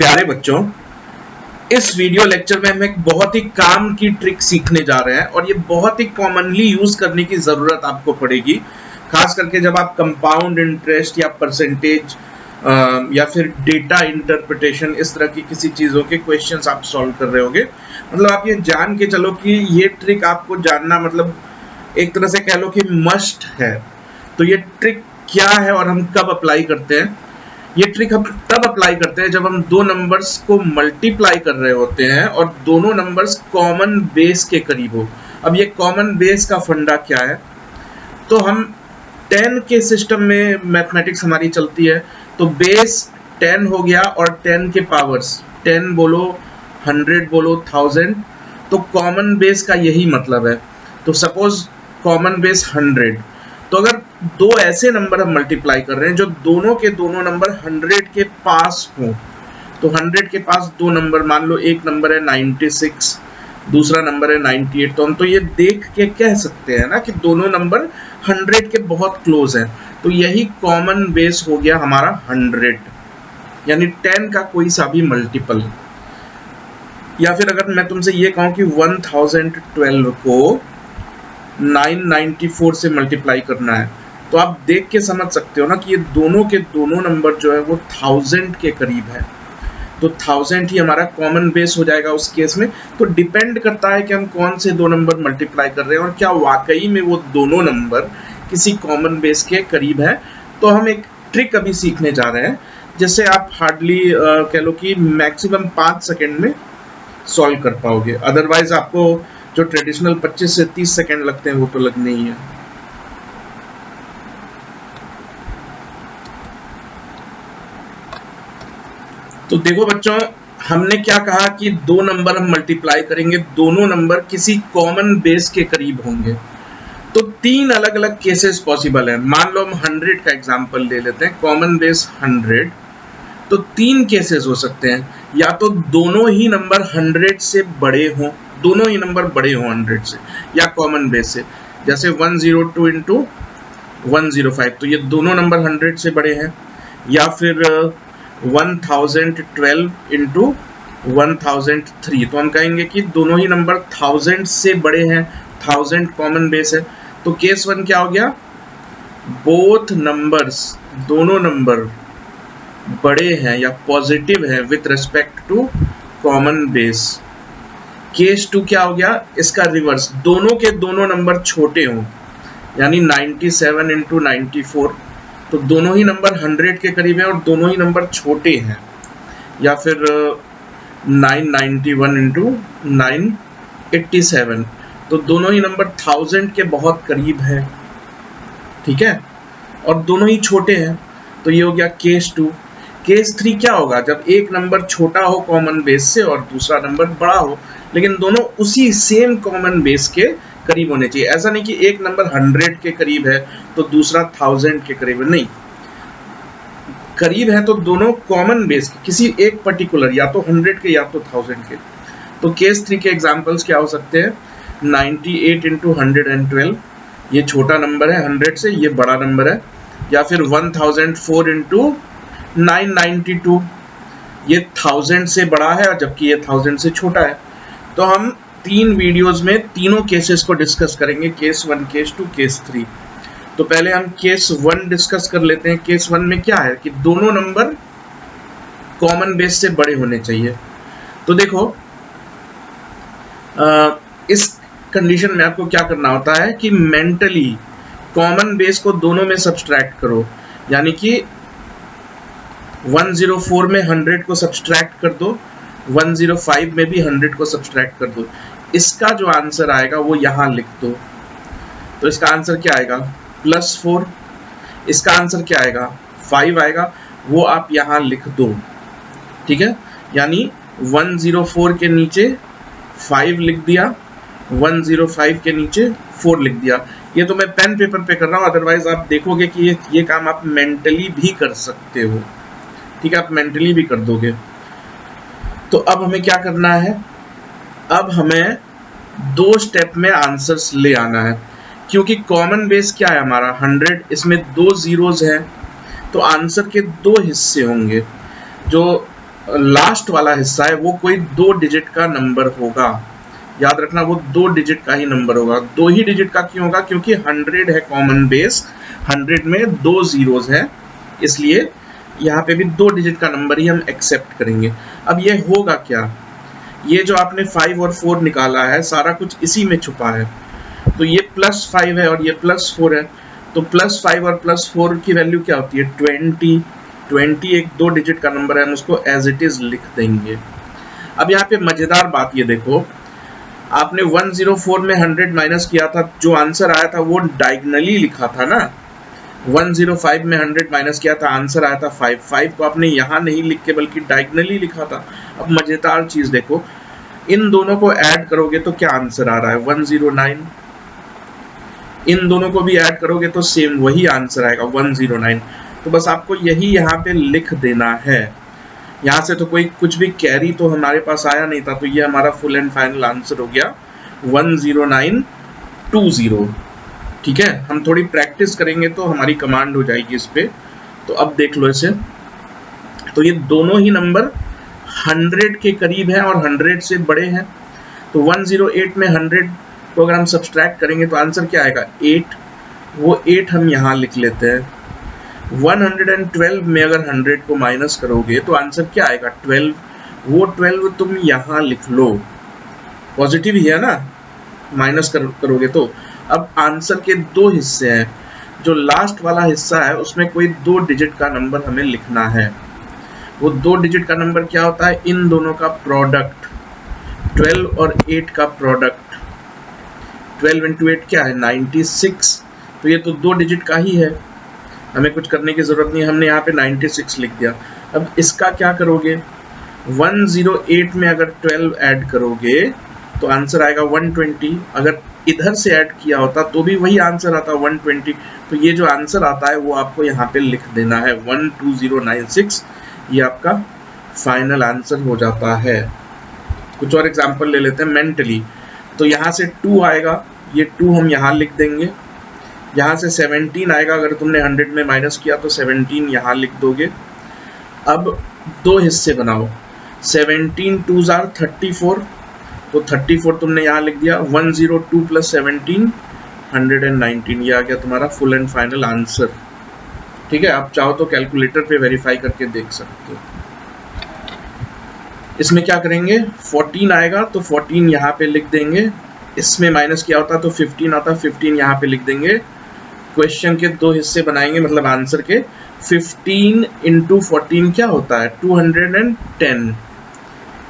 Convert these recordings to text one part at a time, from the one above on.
प्यारे बच्चों, इस वीडियो लेक्चर में हम एक बहुत ही काम की ट्रिक सीखने जा रहे हैं और ये बहुत ही कॉमनली यूज करने की जरूरत आपको पड़ेगी, खास करके जब आप कंपाउंड इंटरेस्ट या परसेंटेज या फिर डेटा इंटरप्रिटेशन इस तरह की किसी चीजों के क्वेश्चंस आप सॉल्व कर रहे होगे। मतलब आप ये जान के चलो कि ये ट्रिक आपको जानना मतलब एक तरह से कह लो कि मस्ट है। तो ये ट्रिक क्या है और हम कब अप्लाई करते हैं? ये ट्रिक हम तब अप्लाई करते हैं जब हम दो नंबर्स को मल्टीप्लाई कर रहे होते हैं और दोनों नंबर्स कॉमन बेस के करीब हो। अब ये कॉमन बेस का फंडा क्या है? तो हम 10 के सिस्टम में मैथमेटिक्स हमारी चलती है, तो बेस 10 हो गया और 10 के पावर्स 10 बोलो, 100 बोलो, 1000, तो कॉमन बेस का यही मतलब है। तो सपोज कॉमन बेस 100, तो अगर दो ऐसे नंबर हम मल्टीप्लाई कर रहे हैं जो दोनों के दोनों नंबर 100 के पास हो, तो 100 के पास दो नंबर, मान लो एक नंबर है 96, दूसरा नंबर है 98, तो हम तो ये देख के कह सकते हैं ना कि दोनों नंबर 100 के बहुत क्लोज हैं। तो यही कॉमन बेस हो गया हमारा 100, यानी 10 का कोई सा भी मल्टीपल। या फिर अगर मैं तुमसे ये कहूं कि 1012 को 994 से मल्टीप्लाई करना है, तो आप देख के समझ सकते हो ना कि ये दोनों के दोनों नंबर जो है वो 1000 के करीब है, तो 1000 ही हमारा कॉमन बेस हो जाएगा उस केस में। तो डिपेंड करता है कि हम कौन से दो नंबर मल्टीप्लाई कर रहे हैं और क्या वाकई में वो दोनों नंबर किसी कॉमन बेस के करीब है। तो हम एक ट्रिक अभी सीखने जा रहे हैं जिससे आप हार्डली कह लो कि मैक्सिमम 5 सेकेंड में सॉल्व कर पाओगे। अदरवाइज आपको जो ट्रेडिशनल 25 से 30 सेकेंड लगते हैं वो तो लगने ही है। तो देखो बच्चों, हमने क्या कहा कि दो नंबर हम मल्टीप्लाई करेंगे, दोनों नंबर किसी कॉमन बेस के करीब होंगे। तो तीन अलग अलग केसेस पॉसिबल है। मान लो हम 100 का एग्जांपल ले लेते हैं, कॉमन बेस 100, तो तीन केसेस हो सकते हैं। या तो दोनों ही नंबर 100 से बड़े हों, दोनों ही नंबर बड़े हों 100 से या कॉमन बेस से, जैसे 102 इंटू 105, तो ये दोनों नंबर 100 से बड़े हैं। या फिर 1012 इंटू 1003, तो हम कहेंगे कि दोनों ही नंबर 1000 से बड़े हैं, 1000 कॉमन बेस है। तो केस वन क्या हो गया? बोथ नंबर्स, दोनों नंबर बड़े हैं या पॉजिटिव है with respect to common base. Case two क्या हो गया? इसका रिवर्स, दोनों के दोनों नंबर छोटे हों, यानी 97 इंटू 94, तो दोनों ही नंबर 100 के करीब हैं और दोनों ही नंबर छोटे हैं। या फिर 991 इंटू 987, तो दोनों ही नंबर 1000 के बहुत करीब है, ठीक है, और दोनों ही छोटे हैं। तो ये हो गया केस टू। केस थ्री क्या होगा? जब एक नंबर छोटा हो कॉमन बेस से और दूसरा नंबर बड़ा हो, लेकिन दोनों उसी सेम कॉमन बेस के करीब होने चाहिए। ऐसा नहीं कि एक नंबर 100 के करीब है तो दूसरा 1000 के करीब है, नहीं, करीब है तो दोनों कॉमन बेस के, किसी एक पर्टिकुलर, या तो 100 के या तो 1000 के। तो केस थ्री के एग्जांपल्स क्या हो सकते हैं? 98 इंटू 112, ये छोटा नंबर है 100 से, ये बड़ा नंबर है। या फिर 1004 इंटू 992, ये 1000 से बड़ा है और जबकि ये 1000 से छोटा है। तो हम तीन वीडियोस में तीनों केसेस को डिस्कस करेंगे, case one, case two, case three. तो पहले हम केस वन डिस्कस कर लेते हैं। केस वन में क्या है कि दोनों नंबर कॉमन बेस से बड़े होने चाहिए। तो देखो, इस कंडीशन में आपको क्या करना होता है कि मेंटली कॉमन बेस को दोनों में सब्सट्रैक्ट करो, यानी कि 104 में 100 को सब्सट्रैक्ट कर दो, 105 में भी 100 को सब्सट्रैक्ट कर दो। इसका जो आंसर आएगा वो यहां लिख दो। तो इसका आंसर क्या आएगा? +4। इसका आंसर क्या आएगा? 5 आएगा, वो आप यहां लिख दो, ठीक है। यानी 104 के नीचे 5 लिख दिया, 105 के नीचे 4 लिख दिया। ये तो मैं पेन पेपर पे कर रहा हूं, अदरवाइज आप देखोगे कि ये काम आप मेंटली भी कर सकते हो, ठीक है, आप मेंटली भी कर दोगे। तो अब हमें क्या करना है? अब हमें दो स्टेप में आंसर्स ले आना है, क्योंकि कॉमन बेस क्या है हमारा? 100, इसमें दो जीरोज हैं, तो आंसर के दो हिस्से होंगे। जो लास्ट वाला हिस्सा है वो कोई 2 डिजिट का नंबर होगा। याद रखना वो 2 डिजिट का ही नंबर होगा। 2 ही डिजिट का क्यों होगा? क्योंकि 100 है कॉमन बेस, 100 में 2 जीरोस हैं, इसलिए यहाँ पे भी 2 डिजिट का नंबर ही हम एक्सेप्ट करेंगे। अब ये होगा क्या? ये जो आपने 5 और 4 निकाला है सारा कुछ इसी में छुपा है। तो ये +5 है और ये +4 है, तो +5 और +4 की वैल्यू क्या होती है? 20। 20 एक 2 डिजिट का नंबर है, हम उसको एज इट इज लिख देंगे। अब यहाँ पे मजेदार बात ये देखो, आपने 104 में 100 माइनस किया था, जो आंसर आया था वो डायगनली लिखा था ना। 105 में 100 माइनस किया था, आंसर आया था 5। 5 को आपने यहाँ नहीं लिख के बल्कि डायगनली लिखा था। अब मजेदार चीज देखो, इन दोनों को ऐड करोगे तो क्या आंसर आ रहा है? 109। इन दोनों को भी ऐड करोगे तो सेम वही आंसर आएगा 109। तो बस आपको यही यहाँ पे लिख देना है। यहाँ से तो कोई कुछ भी कैरी तो हमारे पास आया नहीं था, तो ये हमारा फुल एंड फाइनल आंसर हो गया 10920। ठीक है, हम थोड़ी प्रैक्टिस करेंगे तो हमारी कमांड हो जाएगी इस पे। तो अब देख लो इसे, तो ये दोनों ही नंबर 100 के करीब हैं और 100 से बड़े हैं। तो 108 में 100 को अगर हम सब्सट्रैक्ट करेंगे तो आंसर क्या आएगा? 8। वो 8 हम यहाँ लिख लेते हैं। 112 में अगर 100 को माइनस करोगे तो आंसर क्या आएगा? 12। वो 12 तुम यहाँ लिख लो, पॉजिटिव ही है ना, माइनस करोगे तो। अब आंसर के 2 हिस्से हैं, जो लास्ट वाला हिस्सा है उसमें कोई 2 डिजिट का नंबर हमें लिखना है। वो 2 डिजिट का नंबर क्या होता है? इन दोनों का प्रोडक्ट, 12 और 8 का प्रोडक्ट। 12 इंटू 8 क्या है? 96। तो ये तो 2 डिजिट का ही है, हमें कुछ करने की जरूरत नहीं, हमने यहाँ पे 96 लिख दिया। अब इसका क्या करोगे? 108 में अगर 12 ऐड करोगे तो आंसर आएगा 120। अगर इधर से ऐड किया होता तो भी वही आंसर आता 120। तो ये जो आंसर आता है वो आपको यहाँ पे लिख देना है 12096। ये आपका फाइनल आंसर हो जाता है। कुछ और एग्जांपल ले लेते हैं मेंटली। तो यहाँ से 2 आएगा, ये 2 हम यहाँ लिख देंगे। यहाँ से 17 आएगा, अगर तुमने 100 में माइनस किया तो 17 यहाँ लिख दोगे। अब 2 हिस्से बनाओ, 17 2s are 34, तो 34 तुमने यहाँ लिख दिया। 102 + 17 119, ये आ गया तुम्हारा फुल एंड फाइनल आंसर। ठीक है, आप चाहो तो कैलकुलेटर पे वेरीफाई करके देख सकते हो। इसमें क्या करेंगे? 14 आएगा तो 14 यहाँ पे लिख देंगे। इसमें माइनस किया होता तो 15 आता, 15 यहाँ पे लिख देंगे। क्वेश्चन के 2 हिस्से बनाएंगे, मतलब आंसर के। 15 × 14 क्या होता है? 210।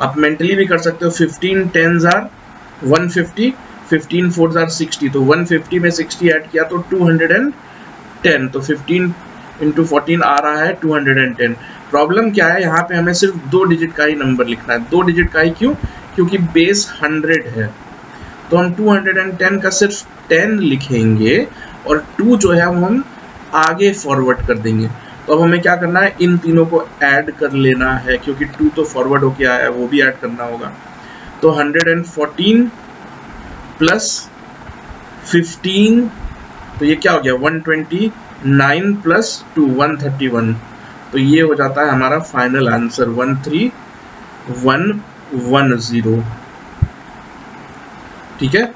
आप मेंटली भी कर सकते हो। 15 10s are 150, 15 4s are 60, तो 150 में 60 ऐड किया तो 210, तो 15 × 14 आ रहा है 210। प्रॉब्लम क्या है? यहाँ पे हमें सिर्फ 2 डिजिट का ही नंबर लिखना है। 2 डिजिट का ही क्यों? क्योंकि बेस 100 है, तो हम 210 का सिर्फ 10 लिखेंगे और 2 जो है वो हम आगे फॉरवर्ड कर देंगे। तो अब हमें क्या करना है? इन तीनों को ऐड कर लेना है, क्योंकि 2 तो फॉरवर्ड होके आया है, वो भी ऐड करना होगा। तो 114 + 15, तो ये क्या हो गया? 129 + 2 131। तो ये हो जाता है हमारा फाइनल आंसर 13110। ठीक है,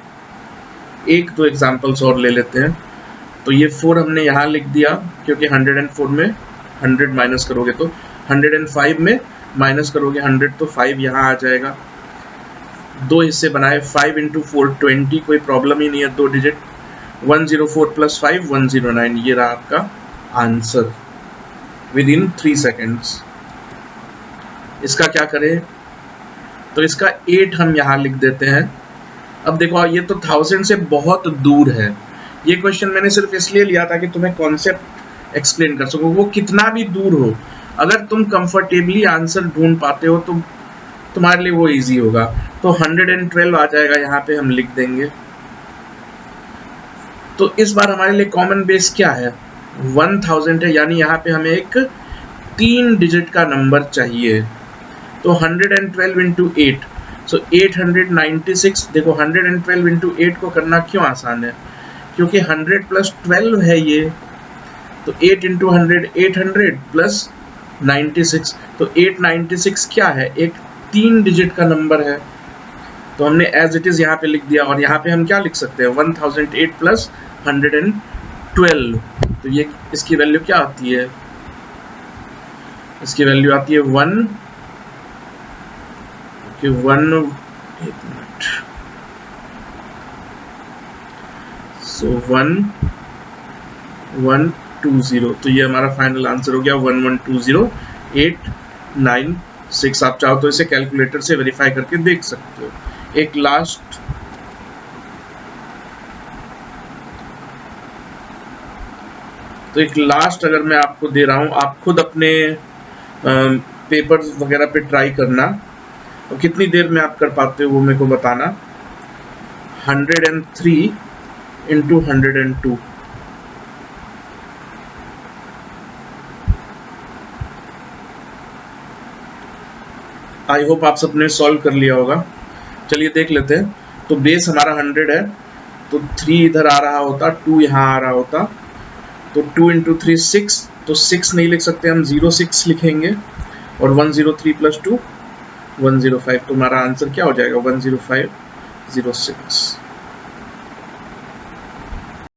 एक दो एग्जांपल्स और ले लेते हैं। तो ये 4 हमने यहाँ लिख दिया, क्योंकि 104 में 100 माइनस करोगे तो 105 में माइनस करोगे 100 तो 5 यहाँ आ जाएगा। 2 हिस्से बनाए, 5 × 4 20, कोई प्रॉब्लम ही नहीं है, 2 डिजिट। 104 + 5 109, ये रहा आपका आंसर विदिन 3 सेकेंड्स। इसका क्या करें? तो इसका 8 हम यहाँ लिख देते हैं। अब देखो, ये तो 1000 से बहुत दूर है। ये क्वेश्चन मैंने सिर्फ इसलिए लिया था कि तुम्हें कॉन्सेप्ट एक्सप्लेन कर सको। वो कितना भी दूर हो, अगर तुम कंफर्टेबली आंसर ढूंढ पाते हो तो तुम्हारे लिए वो इजी होगा। तो 112 आ जाएगा, यहाँ पे हम लिख देंगे। तो इस बार हमारे लिए कॉमन बेस क्या है? 1000 है, यानी यहाँ पे हमें एक 3 डिजिट का नंबर चाहिए। तो 112 × 8, सो 896। देखो 112 × 8 को करना क्यों आसान है? क्योंकि 100 + 12 है ये, तो 8 × 100 800 + 96, तो 896 क्या है, एक 3 डिजिट का नंबर है, तो हमने एज इट इज यहाँ पे लिख दिया। और यहाँ पे हम क्या लिख सकते हैं, 1008 प्लस 112, तो ये इसकी वैल्यू क्या आती है, इसकी वैल्यू आती है 1, एक मिनट, सो 1120, तो ये हमारा फाइनल आंसर हो गया 1120896। आप चाहो तो इसे कैलकुलेटर से वेरीफाई करके देख सकते हो। एक लास्ट अगर मैं आपको दे रहा हूं, आप खुद अपने पेपर्स वगैरह पे ट्राई करना, और कितनी देर में आप कर पाते हो वो मेरे को बताना। 103 into 102, आई होप आप सबने सॉल्व कर लिया होगा। चलिए देख लेते हैं। तो बेस हमारा 100 है, तो 3 इधर आ रहा होता, 2 यहाँ आ रहा होता, तो 2 into 3 6, तो 6 नहीं लिख सकते हम, 06 लिखेंगे, और 103 plus 2 105, तो हमारा आंसर क्या हो जाएगा 10506।